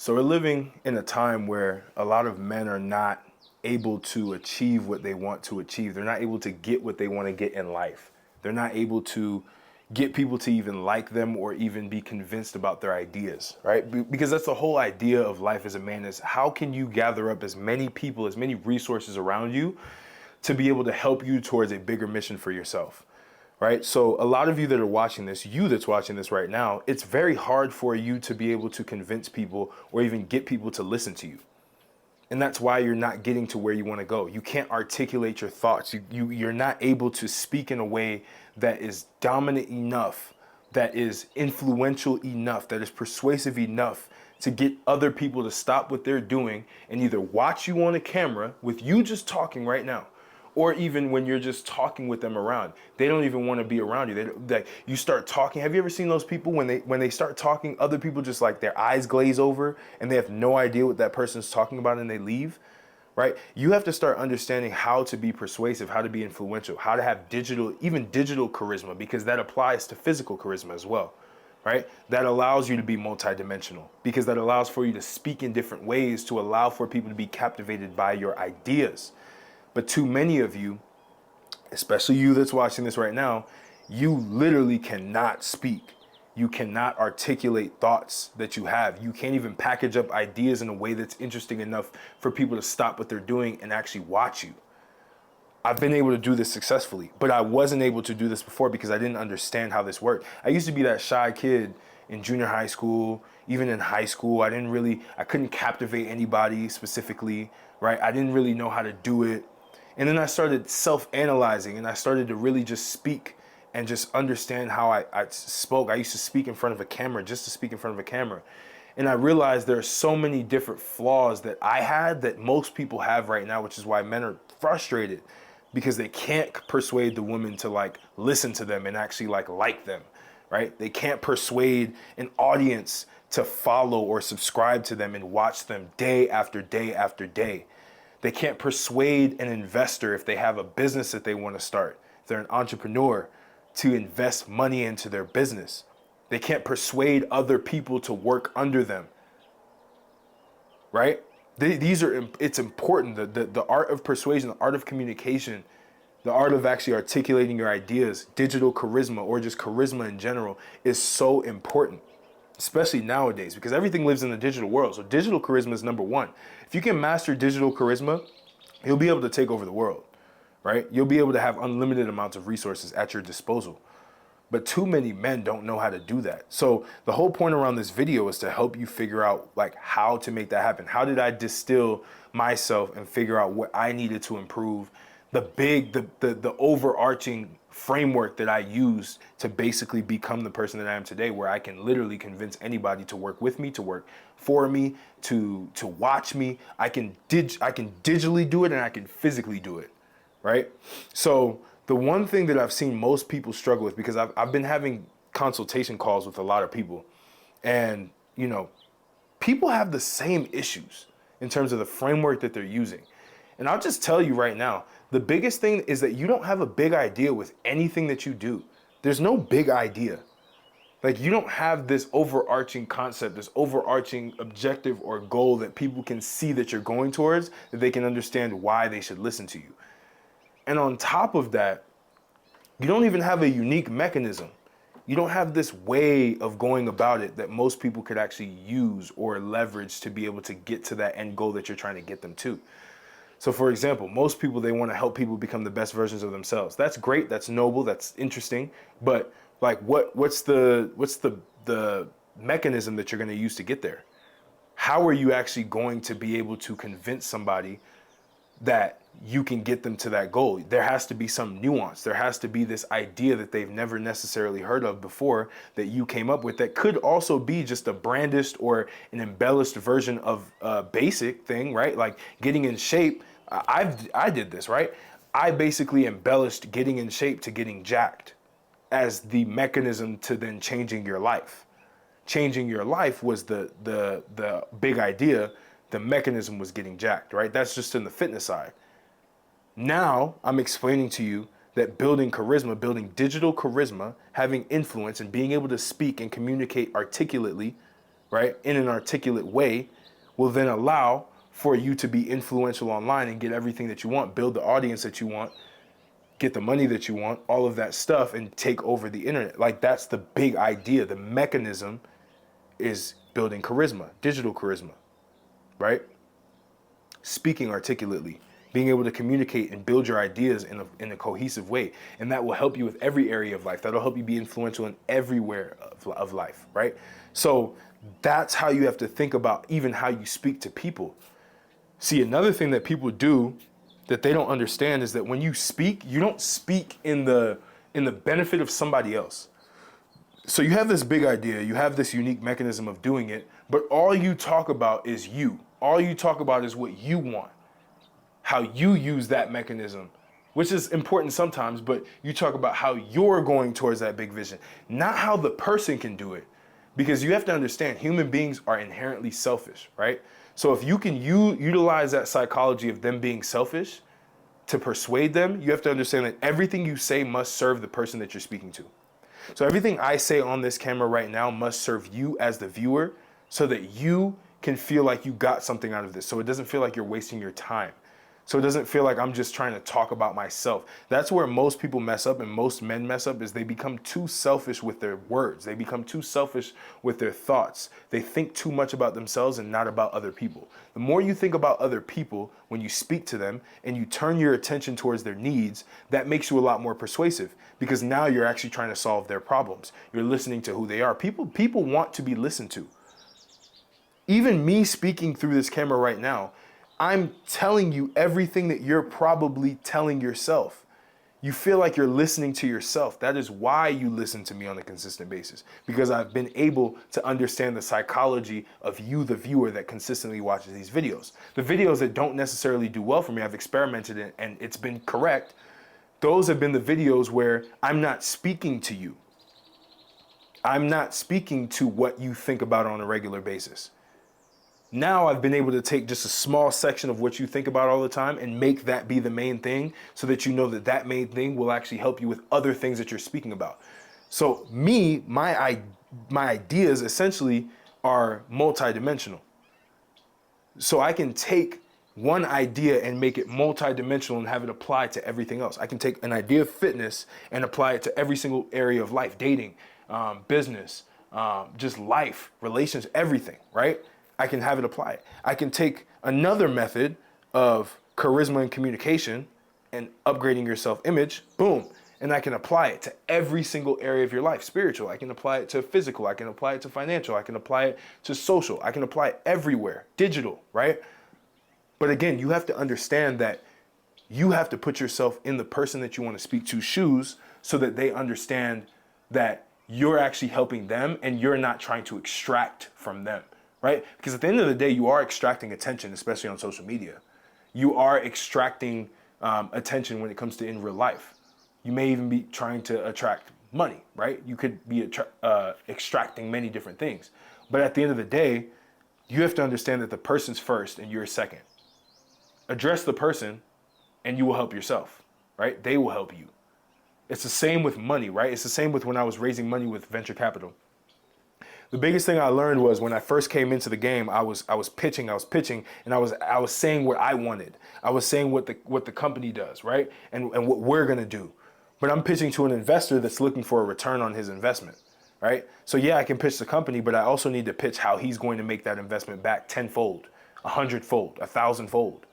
So we're living in a time where a lot of men are not able to achieve what they want to achieve. They're not able to get what they want to get in life. They're not able to get people to even like them or even be convinced about their ideas, right? Because that's the whole idea of life as a man, is how can you gather up as many people, as many resources around you to be able to help you towards a bigger mission for yourself, right? So a lot of you that are watching this, you that's watching this right now, it's very hard for you to be able to convince people or even get people to listen to you. And that's why you're not getting to where you want to go. You can't articulate your thoughts. You're not able to speak in a way that is dominant enough, that is influential enough, that is persuasive enough to get other people to stop what they're doing and either watch you on a camera with you just talking right now, or even when you're just talking with them around. They don't even want to be around you. Like, you start talking. Have you ever seen those people when they start talking, other people just like their eyes glaze over and they have no idea what that person's talking about and they leave, right? You have to start understanding how to be persuasive, how to be influential, how to have digital, even digital charisma, because that applies to physical charisma as well, right? That allows you to be multidimensional, because that allows for you to speak in different ways to allow for people to be captivated by your ideas. But too many of you, especially you that's watching this right now, you literally cannot speak. You cannot articulate thoughts that you have. You can't even package up ideas in a way that's interesting enough for people to stop what they're doing and actually watch you. I've been able to do this successfully, but I wasn't able to do this before because I didn't understand how this worked. I used to be that shy kid in junior high school, even in high school. I couldn't captivate anybody specifically, right? I didn't really know how to do it. And then I started self-analyzing, and I started to really just speak and just understand how I spoke. I used to speak in front of a camera just to speak in front of a camera. And I realized there are so many different flaws that I had that most people have right now, which is why men are frustrated, because they can't persuade the women to like listen to them and actually like them, right? They can't persuade an audience to follow or subscribe to them and watch them day after day after day. They can't persuade an investor, if they have a business that they want to start, if they're an entrepreneur, to invest money into their business. They can't persuade other people to work under them, right? It's important. The art of persuasion, the art of communication, the art of actually articulating your ideas, digital charisma, or just charisma in general, is so important, especially nowadays, because everything lives in the digital world. So digital charisma is number one. If you can master digital charisma, you'll be able to take over the world, right? You'll be able to have unlimited amounts of resources at your disposal. But too many men don't know how to do that. So the whole point around this video is to help you figure out like how to make that happen. How did I distill myself and figure out what I needed to improve? The overarching framework that I used to basically become the person that I am today, where I can literally convince anybody to work with me, to work for me, to watch me. I can digitally do it, and I can physically do it, right? So the one thing that I've seen most people struggle with, because I've been having consultation calls with a lot of people, and people have the same issues in terms of the framework that they're using. And I'll just tell you right now, the biggest thing is that you don't have a big idea with anything that you do. There's no big idea. Like, you don't have this overarching concept, this overarching objective or goal that people can see that you're going towards, that they can understand why they should listen to you. And on top of that, you don't even have a unique mechanism. You don't have this way of going about it that most people could actually use or leverage to be able to get to that end goal that you're trying to get them to. So for example, most people, they want to help people become the best versions of themselves. That's great, that's noble, that's interesting, but like what's the mechanism that you're going to use to get there? How are you actually going to be able to convince somebody that you can get them to that goal? There has to be some nuance. There has to be this idea that they've never necessarily heard of before that you came up with, that could also be just a brandished or an embellished version of a basic thing, right? Like getting in shape. I did this, right? I basically embellished getting in shape to getting jacked as the mechanism to then changing your life. Changing your life was the big idea. The mechanism was getting jacked, right? That's just in the fitness side. Now I'm explaining to you that building charisma, building digital charisma, having influence, and being able to speak and communicate articulately, right, in an articulate way, will then allow for you to be influential online and get everything that you want, build the audience that you want, get the money that you want, all of that stuff, and take over the internet. Like, that's the big idea. The mechanism is building charisma, digital charisma, right? Speaking articulately, being able to communicate and build your ideas in a cohesive way. And that will help you with every area of life. That'll help you be influential in everywhere of life, right? So that's how you have to think about even how you speak to people. See, another thing that people do that they don't understand is that when you speak, you don't speak in the benefit of somebody else. So you have this big idea, you have this unique mechanism of doing it, but all you talk about is you. All you talk about is what you want, how you use that mechanism, which is important sometimes, but you talk about how you're going towards that big vision, not how the person can do it. Because you have to understand, human beings are inherently selfish, right? So if you can utilize that psychology of them being selfish to persuade them, you have to understand that everything you say must serve the person that you're speaking to. So everything I say on this camera right now must serve you as the viewer so that you can feel like you got something out of this. So it doesn't feel like you're wasting your time. So it doesn't feel like I'm just trying to talk about myself. That's where most people mess up and most men mess up, is they become too selfish with their words. They become too selfish with their thoughts. They think too much about themselves and not about other people. The more you think about other people when you speak to them and you turn your attention towards their needs, that makes you a lot more persuasive, because now you're actually trying to solve their problems. You're listening to who they are. People want to be listened to. Even me speaking through this camera right now, I'm telling you everything that you're probably telling yourself. You feel like you're listening to yourself. That is why you listen to me on a consistent basis, because I've been able to understand the psychology of you, the viewer, that consistently watches these videos. The videos that don't necessarily do well for me, I've experimented in and it's been correct. Those have been the videos where I'm not speaking to you. I'm not speaking to what you think about on a regular basis. Now I've been able to take just a small section of what you think about all the time and make that be the main thing, so that you know that that main thing will actually help you with other things that you're speaking about. So my ideas essentially are multidimensional. So I can take one idea and make it multidimensional and have it apply to everything else. I can take an idea of fitness and apply it to every single area of life, dating, business, just life, relations, everything, right? I can have it apply it. I can take another method of charisma and communication and upgrading your self-image, boom, and I can apply it to every single area of your life. Spiritual, I can apply it to physical, I can apply it to financial, I can apply it to social, I can apply it everywhere. Digital, right? But again, you have to understand that you have to put yourself in the person that you want to speak to's shoes, so that they understand that you're actually helping them and you're not trying to extract from them. Right? Because at the end of the day, you are extracting attention, especially on social media. You are extracting attention when it comes to in real life. You may even be trying to attract money, right? You could be extracting many different things. But at the end of the day, you have to understand that the person's first and you're second. Address the person and you will help yourself, right? They will help you. It's the same with money, right? It's the same with when I was raising money with venture capital. The biggest thing I learned was when I first came into the game, I was pitching, and I was saying what I wanted. I was saying what the company does, right? And what we're gonna do. But I'm pitching to an investor that's looking for a return on his investment, right? So yeah, I can pitch the company, but I also need to pitch how he's going to make that investment back 10-fold, 100-fold, 1,000-fold.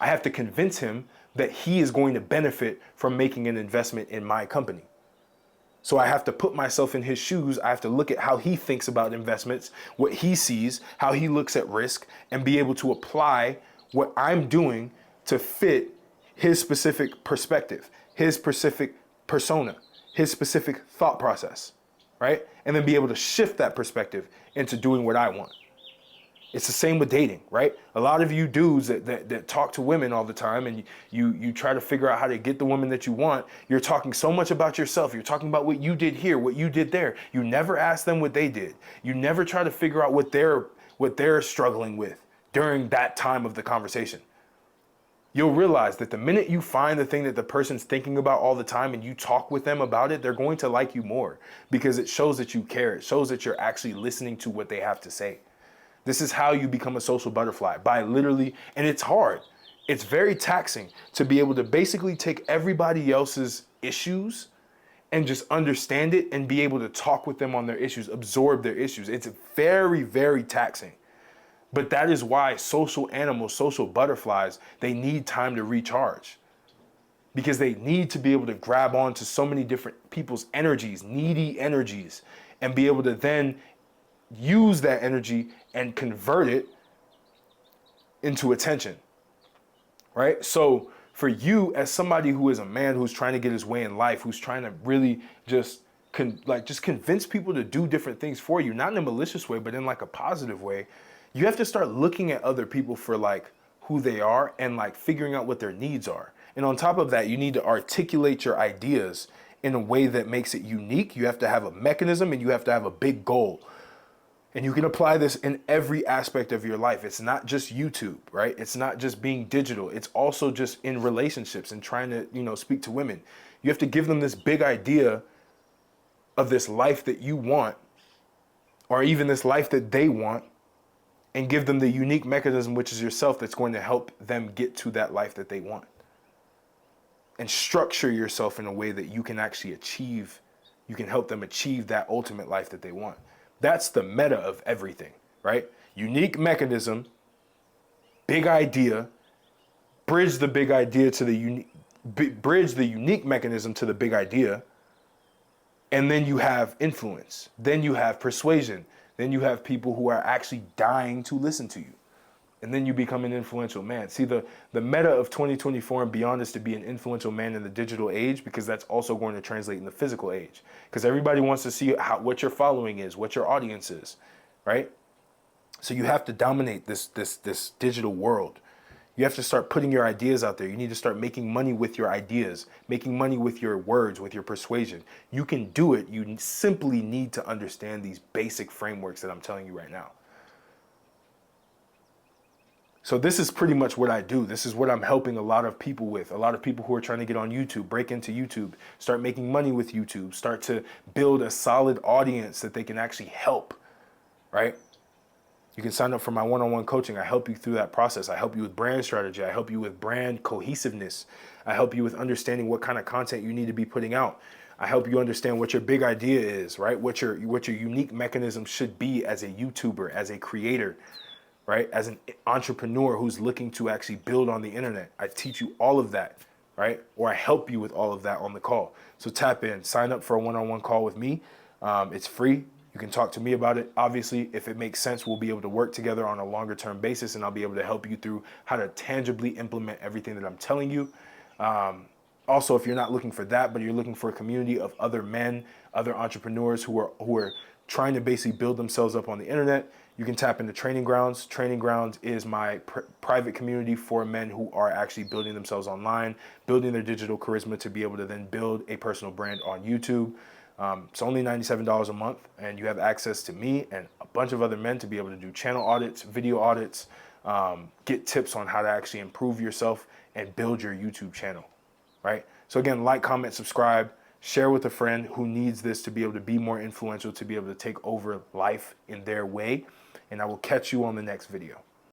I have to convince him that he is going to benefit from making an investment in my company. So I have to put myself in his shoes. I have to look at how he thinks about investments, what he sees, how he looks at risk, and be able to apply what I'm doing to fit his specific perspective, his specific persona, his specific thought process, right? And then be able to shift that perspective into doing what I want. It's the same with dating, right? A lot of you dudes that talk to women all the time and you try to figure out how to get the woman that you want, you're talking so much about yourself. You're talking about what you did here, what you did there. You never ask them what they did. You never try to figure out what they're struggling with during that time of the conversation. you'll realize that the minute you find the thing that the person's thinking about all the time and you talk with them about it, they're going to like you more because it shows that you care. It shows that you're actually listening to what they have to say. This is how you become a social butterfly, by literally, and it's hard. It's very taxing to be able to basically take everybody else's issues and just understand it and be able to talk with them on their issues, absorb their issues. It's very, very taxing. But that is why social animals, social butterflies, they need time to recharge because they need to be able to grab on to so many different people's energies, needy energies, and be able to then use that energy and convert it into attention, right? So for you as somebody who is a man who's trying to get his way in life, who's trying to really just convince people to do different things for you, not in a malicious way, but in like a positive way, you have to start looking at other people for like who they are and like figuring out what their needs are. And on top of that, you need to articulate your ideas in a way that makes it unique. You have to have a mechanism and you have to have a big goal. And you can apply this in every aspect of your life. It's not just YouTube, right? It's not just being digital. It's also just in relationships and trying to, speak to women. You have to give them this big idea of this life that you want, or even this life that they want, and give them the unique mechanism, which is yourself, that's going to help them get to that life that they want. And structure yourself in a way that you can actually achieve, you can help them achieve that ultimate life that they want. That's the meta of everything, right? Unique mechanism, big idea, bridge the big idea to the unique, bridge the unique mechanism to the big idea, and then you have influence. Then you have persuasion. Then you have people who are actually dying to listen to you. And then you become an influential man. See, the meta of 2024 and beyond is to be an influential man in the digital age, because that's also going to translate in the physical age. Because everybody wants to see what your following is, what your audience is, right? So you have to dominate this digital world. You have to start putting your ideas out there. You need to start making money with your ideas, making money with your words, with your persuasion. You can do it. You simply need to understand these basic frameworks that I'm telling you right now. So this is pretty much what I do. This is what I'm helping a lot of people with. A lot of people who are trying to get on YouTube, break into YouTube, start making money with YouTube, start to build a solid audience that they can actually help, right? You can sign up for my one-on-one coaching. I help you through that process. I help you with brand strategy. I help you with brand cohesiveness. I help you with understanding what kind of content you need to be putting out. I help you understand what your big idea is, right? What your unique mechanism should be as a YouTuber, as a creator, right? As an entrepreneur who's looking to actually build on the internet. I teach you all of that, right? Or I help you with all of that on the call. So tap in, sign up for a one-on-one call with me. It's free. You can talk to me about it. Obviously, if it makes sense, we'll be able to work together on a longer term basis, and I'll be able to help you through how to tangibly implement everything that I'm telling you. Also, if you're not looking for that, but you're looking for a community of other men, other entrepreneurs who are trying to basically build themselves up on the internet, you can tap into Training Grounds. Training Grounds is my private community for men who are actually building themselves online, building their digital charisma to be able to then build a personal brand on YouTube. It's only $97 a month, and you have access to me and a bunch of other men to be able to do channel audits, video audits, get tips on how to actually improve yourself and build your YouTube channel, right? So again, like, comment, subscribe, share with a friend who needs this to be able to be more influential, to be able to take over life in their way, and I will catch you on the next video.